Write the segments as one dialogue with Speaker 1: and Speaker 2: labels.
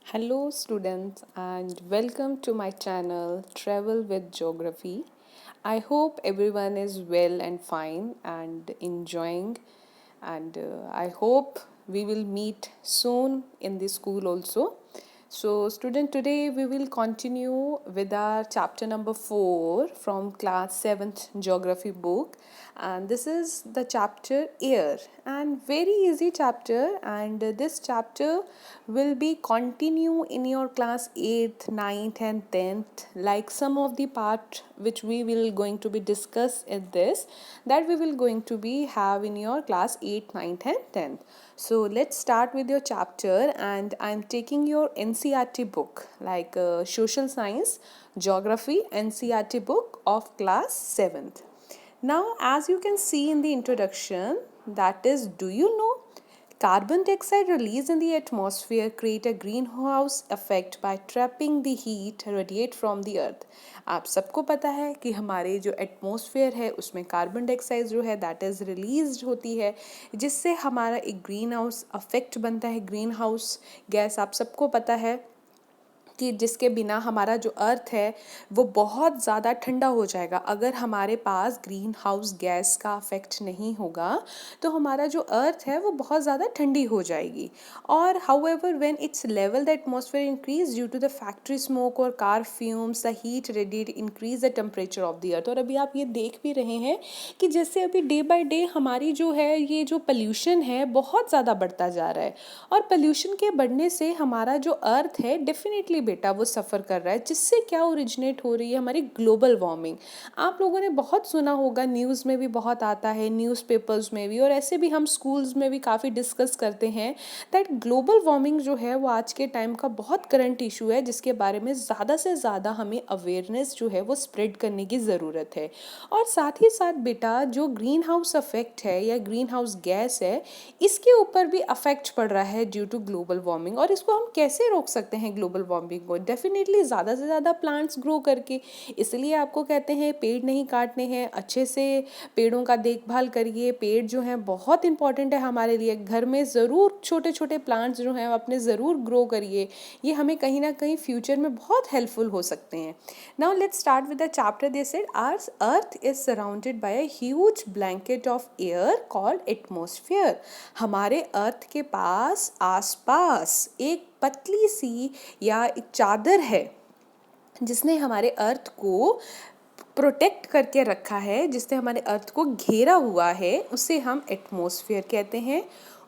Speaker 1: Hello, students, and welcome to my channel Travel with Geography. I hope everyone is well and fine and enjoying, and I hope we will meet soon in the school also. So, student, today we will continue with our chapter number 4 from class 7th geography book, and this is the chapter Air, and very easy chapter, and this chapter will be continue in your class 8th, 9th and 10th, like some of the part which we will going to be discuss in this, that we will going to be have in your class 8th, 9th and 10th. So let's start with your chapter, and I'm taking your NCERT book like social science, geography NCERT book of class 7th. Now, as you can see in the introduction, that is, do you know carbon dioxide release in the atmosphere create a greenhouse effect by trapping the heat radiate from the earth. आप सबको पता है कि हमारे जो atmosphere है उसमें carbon dioxide जो है दैट इज़ रिलीज होती है, जिससे हमारा एक ग्रीन हाउस अफेक्ट बनता है। ग्रीन हाउस गैस आप सबको पता है कि जिसके बिना हमारा जो अर्थ है वो बहुत ज़्यादा ठंडा हो जाएगा। अगर हमारे पास ग्रीन हाउस गैस का इफेक्ट नहीं होगा तो हमारा जो अर्थ है वो बहुत ज़्यादा ठंडी हो जाएगी। और however when it's level the atmosphere increase due to the factory smoke और car fumes the heat radiate increase the temperature of the earth. और अभी आप ये देख भी रहे हैं कि जैसे अभी डे बाय डे हमारी जो है ये जो पोल्यूशन है बहुत ज़्यादा बढ़ता जा रहा है, और पोल्यूशन के बढ़ने से हमारा जो अर्थ है डेफिनेटली बेटा वो सफ़र कर रहा है, जिससे क्या ओरिजिनेट हो रही है हमारी ग्लोबल वार्मिंग। आप लोगों ने बहुत सुना होगा, न्यूज़ में भी बहुत आता है, न्यूज़पेपर्स में भी, और ऐसे भी हम स्कूल्स में भी काफ़ी डिस्कस करते हैं दैट ग्लोबल वार्मिंग जो है वो आज के टाइम का बहुत करंट इशू है, जिसके बारे में ज़्यादा से ज़्यादा हमें अवेयरनेस जो है वो स्प्रेड करने की ज़रूरत है। और साथ ही साथ बेटा जो ग्रीन हाउस अफेक्ट है या ग्रीन हाउस गैस है, इसके ऊपर भी अफेक्ट पड़ रहा है ड्यू टू ग्लोबल वार्मिंग। और इसको हम कैसे रोक सकते हैं ग्लोबल वार्मिंग को? डेफिनेटली ज़्यादा से ज़्यादा प्लांट्स ग्रो करके। इसलिए आपको कहते हैं पेड़ नहीं काटने हैं, अच्छे से पेड़ों का देखभाल करिए। पेड़ जो हैं बहुत इंपॉर्टेंट है हमारे लिए। घर में ज़रूर छोटे छोटे प्लांट्स जो हैं अपने ज़रूर ग्रो करिए, ये हमें कहीं ना कहीं फ्यूचर में बहुत हेल्पफुल हो सकते हैं। Now let's start with the chapter. They said our earth is surrounded by a huge blanket of air called atmosphere. हमारे अर्थ के पास आसपास एक पतली सी या एक चादर है जिसने हमारे अर्थ को प्रोटेक्ट करके रखा है, जिसने हमारे अर्थ को घेरा हुआ है, उसे हम एटमॉस्फेयर कहते हैं।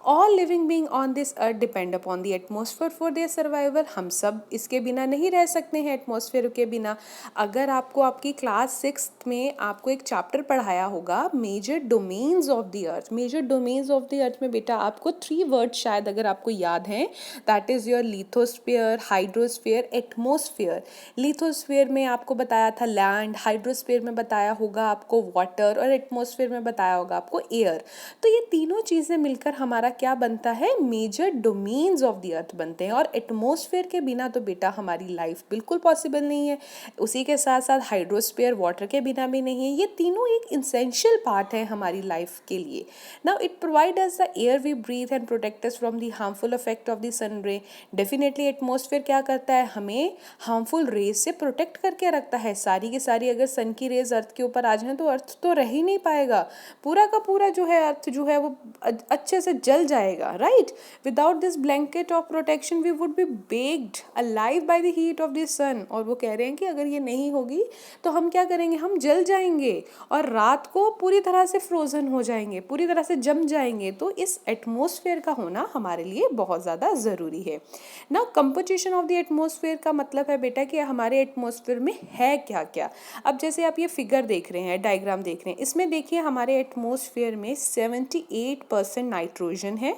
Speaker 1: All living being on this earth depend upon the atmosphere for their survival. हम सब इसके बिना नहीं रह सकते हैं, एटमॉस्फेयर के बिना। अगर आपको आपकी क्लास 6 में आपको एक चैप्टर पढ़ाया होगा major domains of the earth. Major domains of the earth में बेटा आपको 3 वर्ड शायद अगर आपको याद हैं, that is your lithosphere, hydrosphere, atmosphere. Lithosphere में आपको बताया था लैंड, हाइड्रोस्फीयर में बताया होगा आपको वाटर, और एटमॉस्फेयर में बताया होगा आपको एयर। तो ये तीनों चीज़ें मिलकर हमारा क्या बनता है? Major domains of the earth बनते हैं। और एटमॉस्फेयर के बिना तो बेटा हमारी लाइफ बिल्कुल पॉसिबल नहीं है। उसी के साथ साथ हाइड्रोस्फीयर वाटर के बिना भी नहीं है। ये तीनों एक इसेंशियल पार्ट है हमारी लाइफ के लिए। Now it provide us the air we breathe and protect us from the harmful effect of the sun ray. Definitely atmosphere क्या करता है? हमें हार्मफुल रेज से प्रोटेक्ट करके रखता है। सारी की सारी अगर सन की रेज अर्थ के ऊपर आ जाए तो अर्थ तो रह ही नहीं पाएगा। पूरा का पूरा जो है अर्थ जो है वो अच्छे से जल जाएगा, right? Without this blanket of protection we would be baked alive by the heat of the sun. और वो कह रहे हैं कि अगर ये नहीं होगी तो हम क्या करेंगे? हम जल जाएंगे और रात को पूरी तरह से फ्रोजन हो जाएंगे, पूरी तरह से जम जाएंगे। तो इस एटमॉस्फेयर का होना हमारे लिए बहुत ज़्यादा ज़रूरी है। ना कंपोजिशन ऑफ द एटमॉस्फेयर का मतलब है बेटा कि हमारे एटमॉस्फेयर में है क्या क्या। अब जैसे आप ये फिगर देख रहे हैं, डायग्राम देख रहे हैं, इसमें देखिए हमारे एटमॉस्फेयर में 78% नाइट्रोजन है,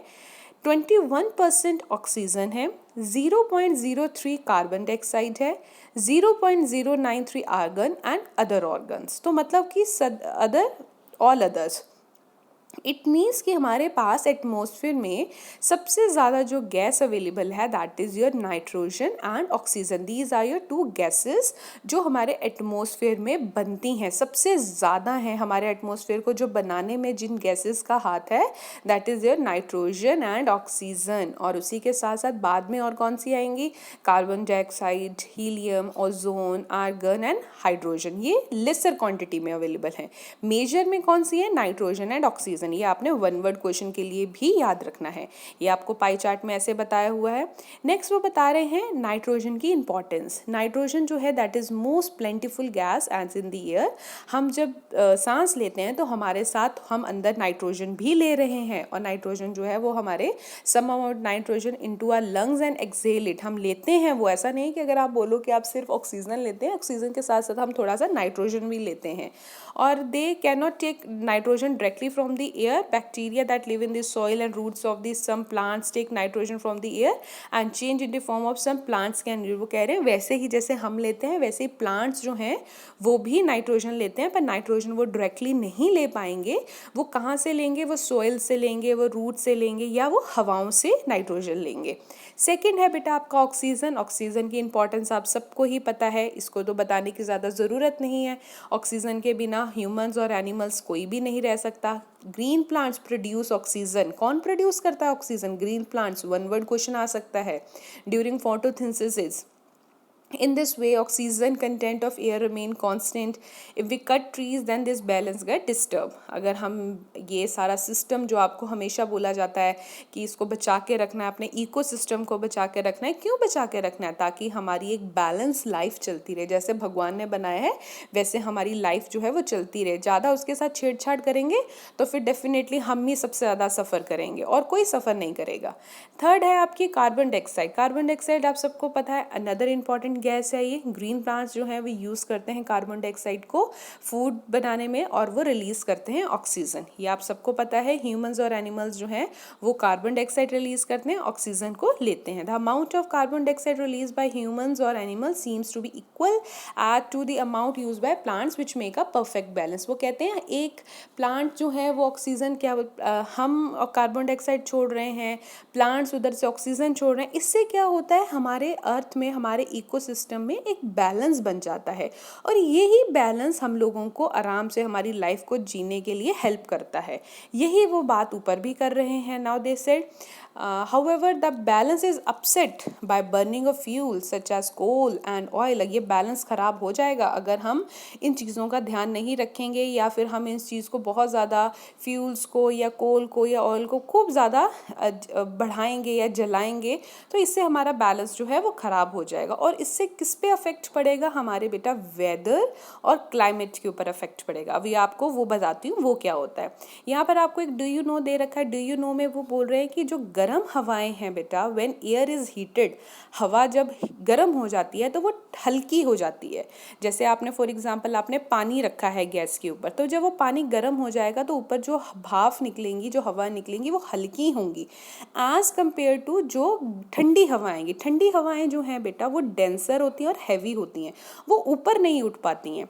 Speaker 1: 21% ऑक्सीजन है, 0.03 कार्बन डाइऑक्साइड है, 0.093 आर्गन एंड अदर ऑर्गन्स। तो मतलब कि other all others. It means कि हमारे पास एटमॉस्फेयर में सबसे ज़्यादा जो गैस अवेलेबल है that is your nitrogen and oxygen. These are your two gases जो हमारे एटमॉस्फेयर में बनती हैं, सबसे ज़्यादा हैं हमारे एटमॉस्फेयर को जो बनाने में जिन गैसेस का हाथ है that is your nitrogen and oxygen. और उसी के साथ साथ बाद में और कौन सी आएंगी, carbon dioxide, helium, ozone, argon and hydrogen. ये लेसर क्वांटिटी में अवेलेबल हैं। मेजर में कौन सी है, नाइट्रोजन एंड ऑक्सीजन। ये आपने वन वर्ड क्वेश्चन के लिए भी याद रखना है, ये आपको पाई चार्ट में ऐसे बताया हुआ है। नेक्स्ट वो बता रहे हैं नाइट्रोजन की इंपॉर्टेंस। नाइट्रोजन जो है that is most प्लेंटिफुल gas and in the air. हम जब सांस लेते हैं तो हमारे साथ हम अंदर नाइट्रोजन भी ले रहे हैं, और नाइट्रोजन जो है वो हमारे some amount nitrogen into our lungs and exhale it, हम लेते हैं। वो ऐसा नहीं कि अगर आप बोलो कि आप सिर्फ ऑक्सीजन लेते हैं, ऑक्सीजन के साथ साथ हम थोड़ा सा नाइट्रोजन भी लेते हैं। और they can not take nitrogen directly from the air. Bacteria that live in the soil and roots of the some plants take nitrogen from the air and change in the form of some plants can live। वो कह रहे हैं वैसे ही जैसे हम लेते हैं वैसे ही प्लांट्स जो हैं वो भी नाइट्रोजन लेते हैं, पर नाइट्रोजन वो डायरेक्टली नहीं ले पाएंगे। वो कहाँ से लेंगे, वो सोइल से लेंगे, वो रूट से लेंगे, या वो हवाओं से नाइट्रोजन लेंगे। सेकेंड है बेटा आपका ऑक्सीजन। ऑक्सीजन की इंपॉर्टेंस आप सबको ही पता है, इसको तो बताने की ज़्यादा ज़रूरत नहीं है। ऑक्सीजन के बिना ह्यूमंस और एनिमल्स कोई भी नहीं रह सकता। Green plants produce oxygen. कौन प्रोड्यूस करता है oxygen, green plants. One word question आ सकता है। During photosynthesis, in this way oxygen content of air remain constant। if we cut trees then this balance get disturbed। अगर हम ये सारा सिस्टम जो आपको हमेशा बोला जाता है कि इसको बचा के रखना है, अपने इकोसिस्टम को बचा के रखना है, क्यों बचा के रखना है, ताकि हमारी एक बैलेंस लाइफ चलती रहे। जैसे भगवान ने बनाया है वैसे हमारी लाइफ जो है वो चलती रहे। ज़्यादा उसके साथ छेड़छाड़ करेंगे तो फिर डेफिनेटली हम ही सबसे ज़्यादा सफ़र करेंगे और कोई सफ़र नहीं करेगा। थर्ड है आपकी कार्बन डाइऑक्साइड। कार्बन डाइऑक्साइड आप सबको पता है अनदर इंपॉर्टेंट गैस है। ये ग्रीन प्लांट्स जो हैं वो यूज़ करते हैं कार्बन डाइऑक्साइड को फूड बनाने में, और वो रिलीज़ करते हैं ऑक्सीजन। ये आप सबको पता है। ह्यूमंस और एनिमल्स जो हैं वो कार्बन डाइऑक्साइड रिलीज़ करते हैं, ऑक्सीजन को लेते हैं। The amount of carbon dioxide release by humans और animals seems to be equal to the amount use by plants which make a perfect balance. वो कहते हैं एक प्लांट जो है वो ऑक्सीजन क्या हम कार्बन डाइऑक्साइड छोड़ रहे हैं, प्लांट्स उधर से ऑक्सीजन छोड़ रहे हैं। इससे क्या होता है, हमारे अर्थ में, हमारे इकोसिस्टम में एक बैलेंस बन जाता है, और यही बैलेंस हम लोगों को आराम से हमारी लाइफ को जीने के लिए हेल्प करता है। यही वो बात ऊपर भी कर रहे हैं। Now they said however the balance is upset by burning of fuels such as coal and oil। ये बैलेंस ख़राब हो जाएगा अगर हम इन चीज़ों का ध्यान नहीं रखेंगे, या फिर हम इस चीज़ को बहुत ज़्यादा फ्यूल्स को या कोल को या ऑयल को खूब ज़्यादा बढ़ाएंगे या जलाएंगे, तो इससे हमारा बैलेंस जो है वो ख़राब हो जाएगा। और इससे किस पे अफेक्ट पड़ेगा, हमारे बेटा वेदर और क्लाइमेट के ऊपर अफेक्ट पड़ेगा। अभी आपको वो बताती हूँ वो क्या होता है। यहाँ पर आपको एक डू यू नो दे रखा है। डू यू नो में वो बोल रहे हैं कि जो गर्म हवाएं हैं बेटा, व्हेन एयर इज़ हीटेड, हवा जब गर्म हो जाती है तो वो हल्की हो जाती है। जैसे आपने फॉर एग्जांपल आपने पानी रखा है गैस के ऊपर, तो जब वो पानी गर्म हो जाएगा तो ऊपर जो भाप निकलेंगी, जो हवा निकलेंगी, वो हल्की होंगी एज कम्पेयर टू जो ठंडी हवाएं आएंगी। ठंडी हवाएं जो हैं बेटा वो डेंसर होती हैं और हैवी होती हैं, वो ऊपर नहीं उठ पाती हैं।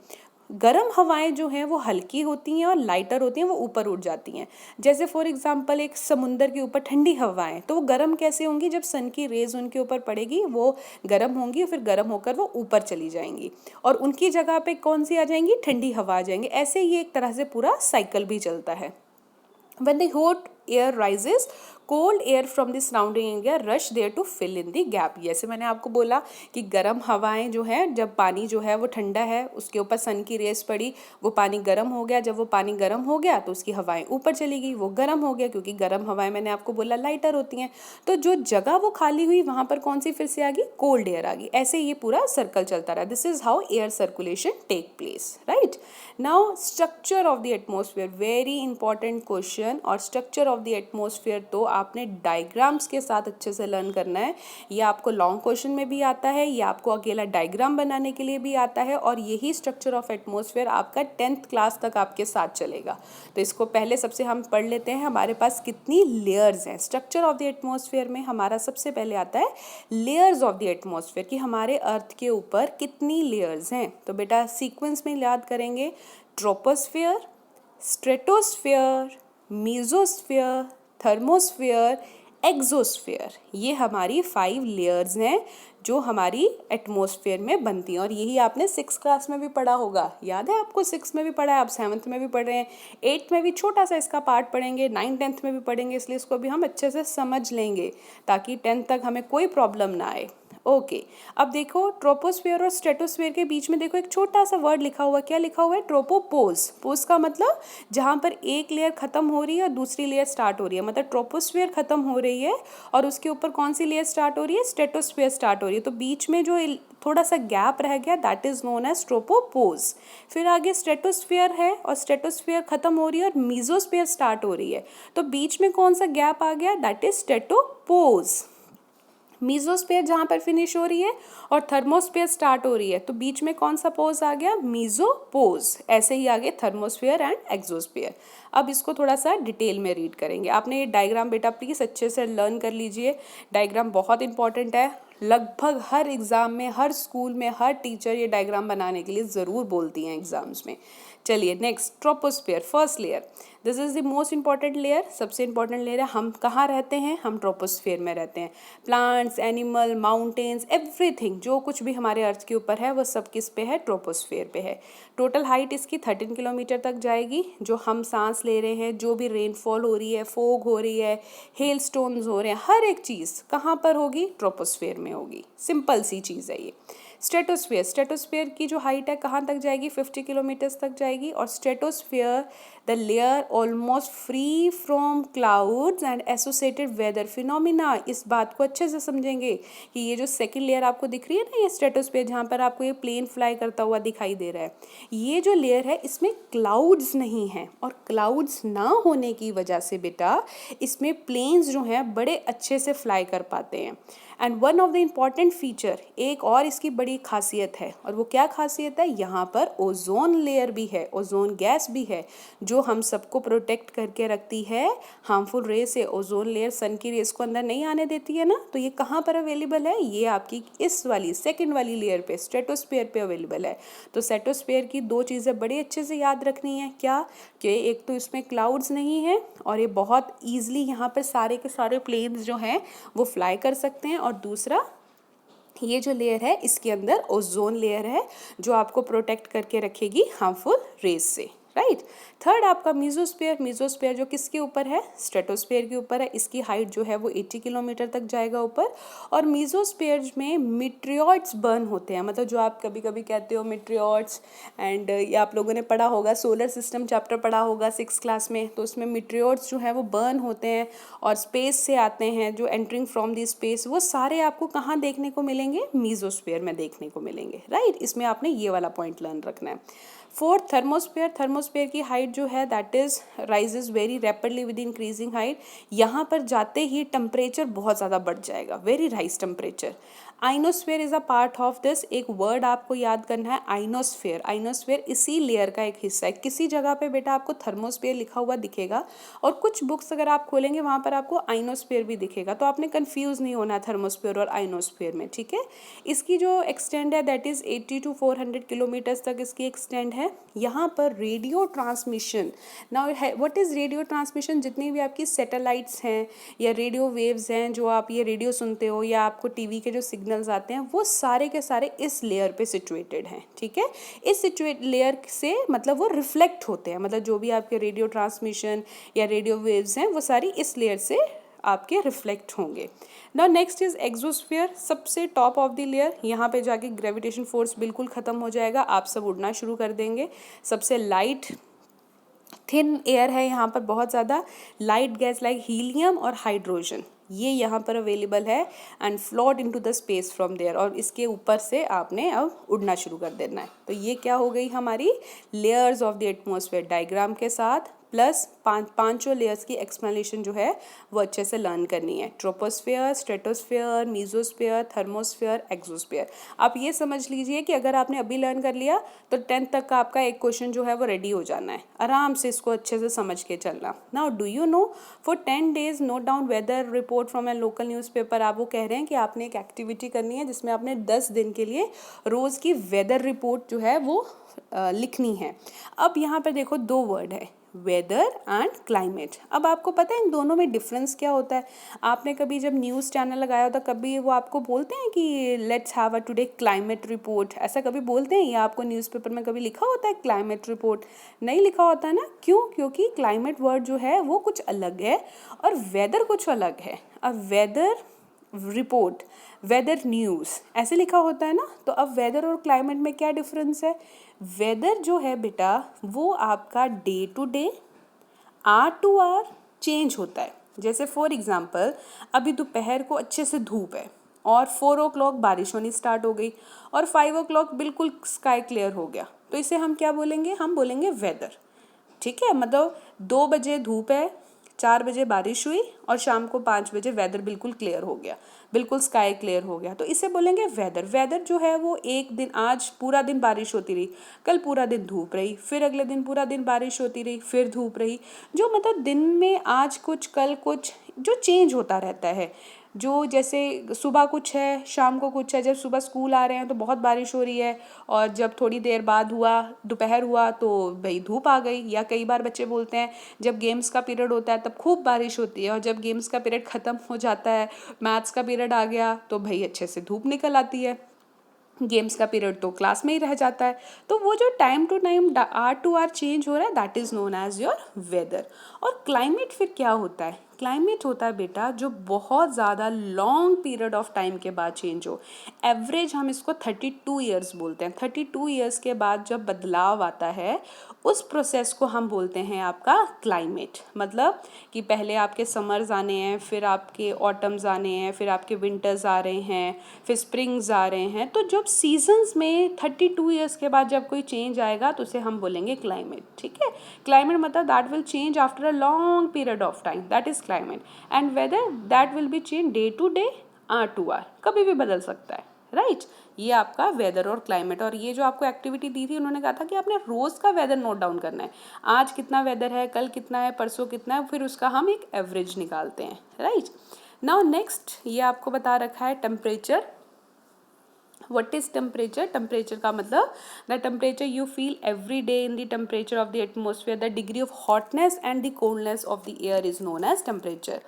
Speaker 1: गर्म हवाएं जो हैं वो हल्की होती हैं और लाइटर होती हैं, वो ऊपर उठ जाती हैं। जैसे फॉर एग्जांपल एक समुंदर के ऊपर ठंडी हवाएं, तो वो गर्म कैसे होंगी, जब सन की रेज उनके ऊपर पड़ेगी वो गर्म होंगी, फिर गर्म होकर वो ऊपर चली जाएंगी, और उनकी जगह पे कौन सी आ जाएंगी, ठंडी हवा आ जाएंगी। ऐसे ये एक तरह से पूरा साइकिल भी चलता है। When the hot air rises, cold air from the surrounding area rush there to fill in the gap। जैसे मैंने आपको बोला कि गर्म हवाएं जो है, जब पानी जो है वो ठंडा है, उसके ऊपर सन की रेस पड़ी, वो पानी गर्म हो गया। जब वो पानी गर्म हो गया तो उसकी हवाएं ऊपर चली गई, वो गर्म हो गया, क्योंकि गर्म हवाएं मैंने आपको बोला लाइटर होती हैं। तो जो जगह वो खाली हुई वहाँ पर कौन सी फिर से आ गई, कोल्ड एयर आ गई। ऐसे ये पूरा सर्कल चलता रहा। This is how air circulation take place, right. Now structure of the atmosphere, very important question. और स्ट्रक्चर ऑफ द एटमोसफेयर तो आपने डायग्राम्स के साथ अच्छे से लर्न करना है। ये आपको लॉन्ग क्वेश्चन में भी आता है, ये आपको अकेला डायग्राम बनाने के लिए भी आता है, और यही स्ट्रक्चर ऑफ एटमोसफेयर आपका 10th क्लास तक आपके साथ चलेगा। तो इसको पहले सबसे हम पढ़ लेते हैं, हमारे पास कितनी लेयर्स हैं। स्ट्रक्चर ऑफ द एटमोसफेयर में हमारा सबसे पहले आता है लेयर्स ऑफ द एटमोसफेयर, कि हमारे अर्थ के ऊपर कितनी लेयर्स हैं। तो बेटा सीक्वेंस में याद करेंगे, troposphere, stratosphere,
Speaker 2: mesosphere, thermosphere, exosphere, ये हमारी 5 लेयर्स हैं जो हमारी एटमॉस्फेयर में बनती हैं। और यही आपने 6 क्लास में भी पढ़ा होगा, याद है आपको? 6 में भी पढ़ा है, आप 7th में भी पढ़ रहे हैं, 8th में भी छोटा सा इसका पार्ट पढ़ेंगे, 9th 10th में भी पढ़ेंगे, इसलिए इसको भी हम अच्छे से समझ लेंगे ताकि 10th तक हमें कोई प्रॉब्लम ना आए। ओके, अब देखो ट्रोपोस्फेयर और स्ट्रेटोस्फेयर के बीच में देखो एक छोटा सा वर्ड लिखा हुआ है। क्या लिखा हुआ है? ट्रोपोपोज। पोज का मतलब जहाँ पर एक लेयर खत्म हो रही है और दूसरी लेयर स्टार्ट हो रही है, मतलब ट्रोपोस्फेयर खत्म हो रही है और उसके ऊपर कौन सी लेयर स्टार्ट हो रही है? स्ट्रेटोस्फेयर स्टार्ट हो रही है। तो बीच में जो थोड़ा सा गैप रह गया, दैट इज नोन एज ट्रोपोपोज। फिर आगे स्ट्रेटोस्फेयर है और स्ट्रेटोस्फेयर खत्म हो रही है और मीजोस्फेयर स्टार्ट हो रही है, तो बीच में कौन सा गैप आ गया? That is स्ट्रेटोपोज। मीजोस्फेयर जहाँ पर फिनिश हो रही है और थर्मोस्फेयर स्टार्ट हो रही है, तो बीच में कौन सा पोज आ गया? मीजोपोज। ऐसे ही आगे थर्मोस्फेयर एंड एक्सोस्फेयर। अब इसको थोड़ा सा डिटेल में रीड करेंगे। आपने ये डायग्राम बेटा प्लीज़ अच्छे से लर्न कर लीजिए। डायग्राम बहुत इंपॉर्टेंट है, लगभग हर एग्ज़ाम में, हर स्कूल में, हर टीचर ये डायग्राम बनाने के लिए ज़रूर बोलती हैं एग्जाम्स में। चलिए next, troposphere, first layer. This is the most important layer, सबसे इंपॉर्टेंट लेयर है। हम कहाँ रहते हैं? हम ट्रोपोस्फेयर में रहते हैं। प्लांट्स, एनिमल, माउंटेन्स, एवरीथिंग जो कुछ भी हमारे अर्थ के ऊपर है वो सब किस पे है? ट्रोपोस्फेयर पे है। टोटल हाइट इसकी 13 किलोमीटर तक जाएगी। जो हम सांस ले रहे हैं, जो भी रेनफॉल हो रही है, फोग हो रही है, हेल स्टोन्स हो रहे हैं, हर एक चीज़ कहाँ पर होगी? ट्रोपोस्फेयर में होगी। सिंपल सी चीज़ है ये। स्ट्रेटोस्फेयर, स्ट्रेटोस्फेयर की जो हाइट है कहाँ तक जाएगी? 50 किलोमीटर्स तक जाएगी। और stratosphere the layer almost free from clouds and associated weather phenomena. इस बात को अच्छे से समझेंगे कि ये जो सेकंड लेयर आपको दिख रही है ना, ये स्ट्रेटोस्फेयर, जहाँ पर आपको ये प्लेन फ्लाई करता हुआ दिखाई दे रहा है, ये जो लेयर है इसमें क्लाउड्स नहीं है। और क्लाउड्स ना होने की वजह से बेटा इसमें प्लेन्स जो हैं बड़े अच्छे से फ्लाई कर पाते हैं। And one of the important feature, एक और इसकी बड़ी खासियत है, और वो क्या खासियत है? यहाँ पर ओजोन लेयर भी है, ओजोन गैस भी है जो हम सबको प्रोटेक्ट करके रखती है हार्मफुल रे से। ओजोन लेयर सन की रेस को अंदर नहीं आने देती है ना, तो ये कहाँ पर अवेलेबल है? ये आपकी इस वाली सेकंड वाली लेयर पे, स्ट्रेटोस्फेयर पे अवेलेबल है। तो स्ट्रेटोस्फेयर की 2 चीज़ें बड़ी अच्छे से याद रखनी है। क्या? कि एक तो इसमें क्लाउड्स नहीं है और ये बहुत ईजिली यहाँ पर सारे के सारे प्लेन्स जो हैं वो फ्लाई कर सकते हैं। और दूसरा, ये जो लेयर है इसके अंदर ओजोन लेयर है जो आपको प्रोटेक्ट करके रखेगी हार्मफुल रेज से, राइट। थर्ड आपका मीजोस्फेयर, मीजोस्फेयर जो किसके ऊपर है? स्ट्रेटोस्फेयर के ऊपर है। इसकी हाइट जो है वो 80 किलोमीटर तक जाएगा ऊपर। और मीजोस्फेयर में मिट्रियोट्स बर्न होते हैं, मतलब जो आप कभी कभी कहते हो मिट्रियोट्स, एंड ये आप लोगों ने पढ़ा होगा, सोलर सिस्टम चैप्टर पढ़ा होगा 6 क्लास में, तो उसमें मिट्रियोट्स जो है वो बर्न होते हैं और स्पेस से आते हैं, जो एंटरिंग फ्रॉम दी स्पेस, वो सारे आपको कहाँ देखने को मिलेंगे? मीजोस्फेयर में देखने को मिलेंगे, राइट। इसमें आपने ये वाला पॉइंट लर्न रखना है। फोर्थ, थर्मोस्फेयर, थर्मोस्फेयर की हाइट जो है that is rises very rapidly with increasing height. यहाँ पर जाते ही टेम्परेचर बहुत ज़्यादा बढ़ जाएगा, very rise temperature. Ionosphere is a part of this. एक वर्ड आपको याद करना है, आइनोस्फेयर। आइनोस्फेयर इसी लेयर का एक हिस्सा है। किसी जगह पे बेटा आपको थर्मोस्फेयर लिखा हुआ दिखेगा और कुछ बुक्स अगर आप खोलेंगे वहाँ पर आपको आइनोस्फेयर भी दिखेगा, तो आपने कंफ्यूज नहीं होना थर्मोस्फेयर और आइनोस्फेयर में, ठीक है। इसकी जो एक्सटेंड है दैट इज 80 to 400 किलोमीटर्स तक इसकी एक्सटेंड है। यहाँ पर radio transmission, now what is radio transmission? जितनी भी आपकी सैटेलाइट्स हैं या रेडियो वेव्स हैं जो आप ये रेडियो सुनते हो या आपको टीवी के जो सिग्नल्स आते हैं, वो सारे के सारे इस लेयर पे सिचुएटेड हैं, ठीक है। इस लेयर से मतलब वो रिफ्लेक्ट होते हैं, मतलब जो भी आपके रेडियो ट्रांसमिशन या रेडियो वेव्स हैं वो सारी इस लेयर से आपके रिफ्लेक्ट होंगे। नाउ नेक्स्ट इज एक्सोस्फेयर, सबसे टॉप ऑफ द लेयर। यहाँ पे जाके ग्रेविटेशन फोर्स बिल्कुल ख़त्म हो जाएगा, आप सब उड़ना शुरू कर देंगे। सबसे लाइट थिन एयर है यहाँ पर, बहुत ज़्यादा लाइट गैस लाइक हीलियम और हाइड्रोजन, ये यहाँ पर अवेलेबल है and float into the space from there. और इसके ऊपर से आपने अब उड़ना शुरू कर देना है। तो ये क्या हो गई हमारी layers of the atmosphere diagram के साथ, प्लस पांचों लेयर्स की एक्सप्लेनेशन जो है वो अच्छे से लर्न करनी है। Troposphere, stratosphere, mesosphere, thermosphere, exosphere. आप ये समझ लीजिए कि अगर आपने अभी लर्न कर लिया तो 10th तक का आपका एक क्वेश्चन जो है वो रेडी हो जाना है। आराम से इसको अच्छे से समझ के चलना। Now do you know, for 10 days note down weather report from a local newspaper. आप वो कह रहे हैं कि आपने एक एक्टिविटी करनी है जिसमें आपने 10 दिन के लिए रोज़ की वेदर रिपोर्ट जो है वो लिखनी है। अब यहाँ पे देखो 2 वर्ड है, वेदर एंड क्लाइमेट। अब आपको पता है इन दोनों में डिफरेंस क्या होता है? आपने कभी जब न्यूज़ चैनल लगाया होता कभी वो आपको बोलते हैं कि let's have a today climate report, ऐसा कभी बोलते हैं? या आपको न्यूज़पेपर में कभी लिखा होता है क्लाइमेट रिपोर्ट? नहीं लिखा होता है ना, क्यों? क्योंकि क्लाइमेट वर्ड जो है वो कुछ अलग है और वेदर कुछ अलग है। अब वेदर रिपोर्ट, वेदर न्यूज़ ऐसे लिखा होता है ना। तो अब वेदर और क्लाइमेट में क्या डिफरेंस है? वेदर जो है बेटा वो आपका day to day, hour to hour change होता है। जैसे फॉर एग्जांपल अभी दोपहर को अच्छे से धूप है और 4 o'clock बारिश होनी स्टार्ट हो गई और 5 o'clock बिल्कुल स्काई क्लियर हो गया, तो इसे हम क्या बोलेंगे? हम बोलेंगे वेदर। ठीक है, मतलब 2 बजे धूप है, 4 बजे बारिश हुई और शाम को 5 बजे वेदर बिल्कुल क्लियर हो गया, बिल्कुल स्काई क्लियर हो गया, तो इसे बोलेंगे वेदर। वेदर जो है वो एक दिन, आज पूरा दिन बारिश होती रही, कल पूरा दिन धूप रही, फिर अगले दिन पूरा दिन बारिश होती रही, फिर धूप रही, जो मतलब दिन में आज कुछ कल कुछ जो चेंज होता रहता है। जो जैसे सुबह कुछ है शाम को कुछ है, जब सुबह स्कूल आ रहे हैं तो बहुत बारिश हो रही है और जब थोड़ी देर बाद हुआ दोपहर हुआ तो भाई धूप आ गई। या कई बार बच्चे बोलते हैं जब गेम्स का पीरियड होता है तब खूब बारिश होती है और जब गेम्स का पीरियड ख़त्म हो जाता है, मैथ्स का पीरियड आ गया तो भाई अच्छे से धूप निकल आती है, गेम्स का पीरियड तो क्लास में ही रह जाता है। तो वो जो time to time hour to hour change हो रहा है that is known as your weather. और क्लाइमेट फिर क्या होता है? क्लाइमेट होता है बेटा जो बहुत ज़्यादा लॉन्ग पीरियड ऑफ टाइम के बाद चेंज हो। एवरेज हम इसको 32 ईयर्स बोलते हैं। 32 ईयर्स के बाद जब बदलाव आता है उस प्रोसेस को हम बोलते हैं आपका क्लाइमेट। मतलब कि पहले आपके समर्स आने हैं, फिर आपके ऑटम्स आने हैं, फिर आपके विंटर्स आ रहे हैं, फिर स्प्रिंग्स आ रहे हैं। तो जब सीजन्स में 32 ईयर्स के बाद जब कोई चेंज आएगा तो उसे हम बोलेंगे क्लाइमेट। ठीक है, क्लाइमेट मतलब that will change after a long period of time, that is climate. And weather that will be change day to day, hour to hour, कभी भी बदल सकता है, राइट? ये आपका वेदर और क्लाइमेट। और ये जो आपको एक्टिविटी दी थी उन्होंने कहा था कि आपने रोज़ का वेदर नोट डाउन करना है, आज कितना वेदर है, कल कितना है, परसों कितना है, फिर उसका हम एक एवरेज निकालते हैं, राइट? नाउ नेक्स्ट ये आपको बता रखा है temperature. what is temperature? Temperature का मतलब the temperature you feel every day in the temperature of the atmosphere, the degree of hotness and the coldness of the air is known as temperature।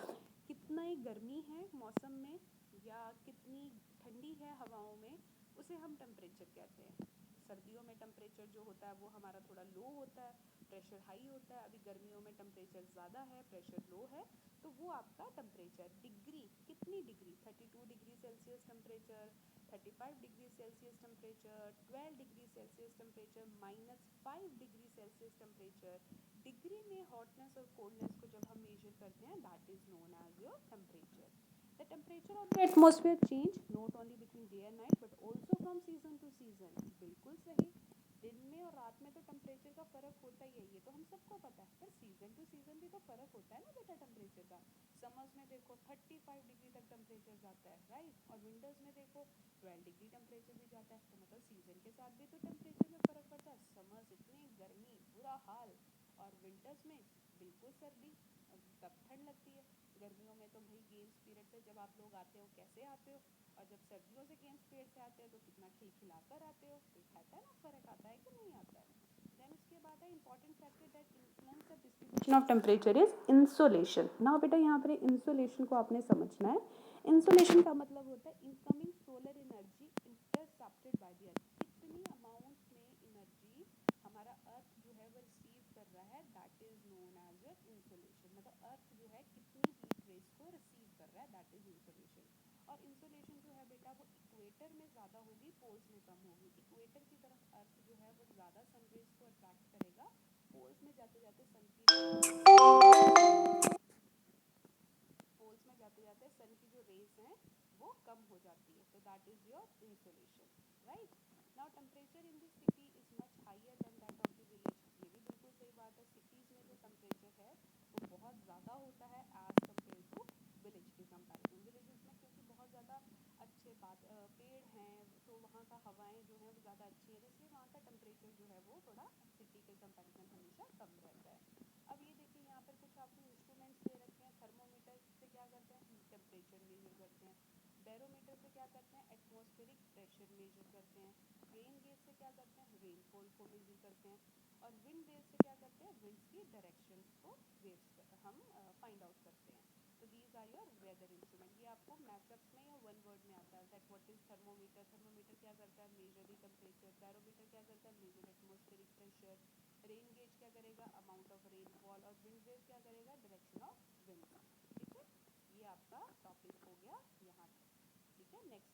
Speaker 2: कितना ही गर्मी है मौसम में या कितनी ठंडी है हवाओं में, उसे हम टेम्परेचर कहते हैं। सर्दियों में टेम्परेचर जो होता है वो हमारा थोड़ा लो होता है, प्रेशर हाई होता है। अभी गर्मियों में टेम्परेचर ज़्यादा है, प्रेशर लो है, तो वो आपका टेम्परेचर। डिग्री, कितनी degree? 32 degree Celsius temperature, 35 degree Celsius temperature, 12 degree Celsius temperature, -5 degree Celsius temperature. Degree में हॉटनेस और कोल्डनेस को जब हम मेजर करते हैं that is known as your temperature. The temperature of the atmosphere change not only between day and night but also from season to season. बिल्कुल सही, दिन में और रात में तो टेम्परेचर का फर्क होता ही है, ये तो हम सबको पता है, पर सीजन टू सीजन भी तो फर्क होता है ना बेटा टेम्परेचर का। समर्स में देखो 35 डिग्री तक टेम्परेचर जाता है, राइट? और विंटर्स में देखो 12 डिग्री टेम्परेचर भी जाता है। तो मतलब सीजन के साथ भी तो टेम्परेचर में फर्क पड़ता है। समर्स इतनी गर्मी बुरा हाल और विंटर्स में बिल्कुल सर्दी, तब ठंड लगती है। गर्मियों में तो भाई गेम्स पीरियड से जब आप लोग आते हो कैसे आते हो, और जब सर्दियों से गेम्स पीरियड से आते हो तो कितना खिलखिलाकर आते हो। तो आता है ना, फर्क आता है कि नहीं आता है? देन उसके बाद है important factor that influence the distribution of temperature is insolation. ना बेटा यहाँ पर इंसोलेशन को आपने समझना है। इंसोलेशन का मतलब होता है incoming solar energy intercepted by the earth. कितनी अमाउंट में एनर्जी हमारा अर्थ जो है वो रिसीव कर रहा है, that is known as your insolation. मतलब अर्थ जो है कितनी हीट रेज को रिसीव कर रहा है, दैट इज इंसोलेशन। और इंसोलेशन जो है बेटा वो इक्वेटर में ज़्यादा होगी, पोल्स में कम होगी। इक्वेटर की तरफ अर्थ जो है वो ज़्यादा सनरेज को अट्रैक्ट करेगा, पोल्स में जाते जाते सन की जो रेज हैं वो कम हो जाती है। तो that is your insolation, right? Now temperature in the city is much higher than that of the village. ये भी बिल्कुल सही बात है, सिटीज़ में जो टेम्परेचर है वो बहुत ज़्यादा होता है एज कम्पेयर टू विलेज के कंपैरिजन। विलेजेस में क्योंकि बहुत ज़्यादा अच्छे पेड़ हैं तो वहाँ का हवाएं जो हैं वो ज़्यादा अच्छी है, इसलिए वहाँ का टेम्परेचर जो है वो थोड़ा सिटी के कंपैरिजन हमेशा कम रहता है। अब ये देखिए यहाँ पर कुछ आपको इंस्ट्रूमेंट्स दे रखे हैं। थर्मोमीटर से क्या करते हैं? टेम्परेचर मेजर करते हैं। बैरोमीटर से क्या करते हैं? एटमॉस्फेरिक प्रेशर मेजर करते हैं। रेन गेज से क्या करते हैं? रेनफॉल को मेजर करते हैं। और विंड वेव से क्या करते हैं, विंड्स की डायरेक्शंस को वेव्स हम फाइंड आउट करते हैं। तो these are your weather instrument. ये आपको मैथड्स में या वन वर्ड में आता है that what is thermometer. Thermometer क्या करता है, मेजर द टेम्परेचर। बैरोमीटर क्या करता है, measure atmospheric pressure. Rain gauge क्या करेगा, अमाउंट ऑफ रेनफॉल। और विंड वेव क्या करेगा, डायरेक्शन ऑफ विंड। ठीक है, ये आपका टॉपिक हो गया यहाँ तक। ठीक है, नेक्स्ट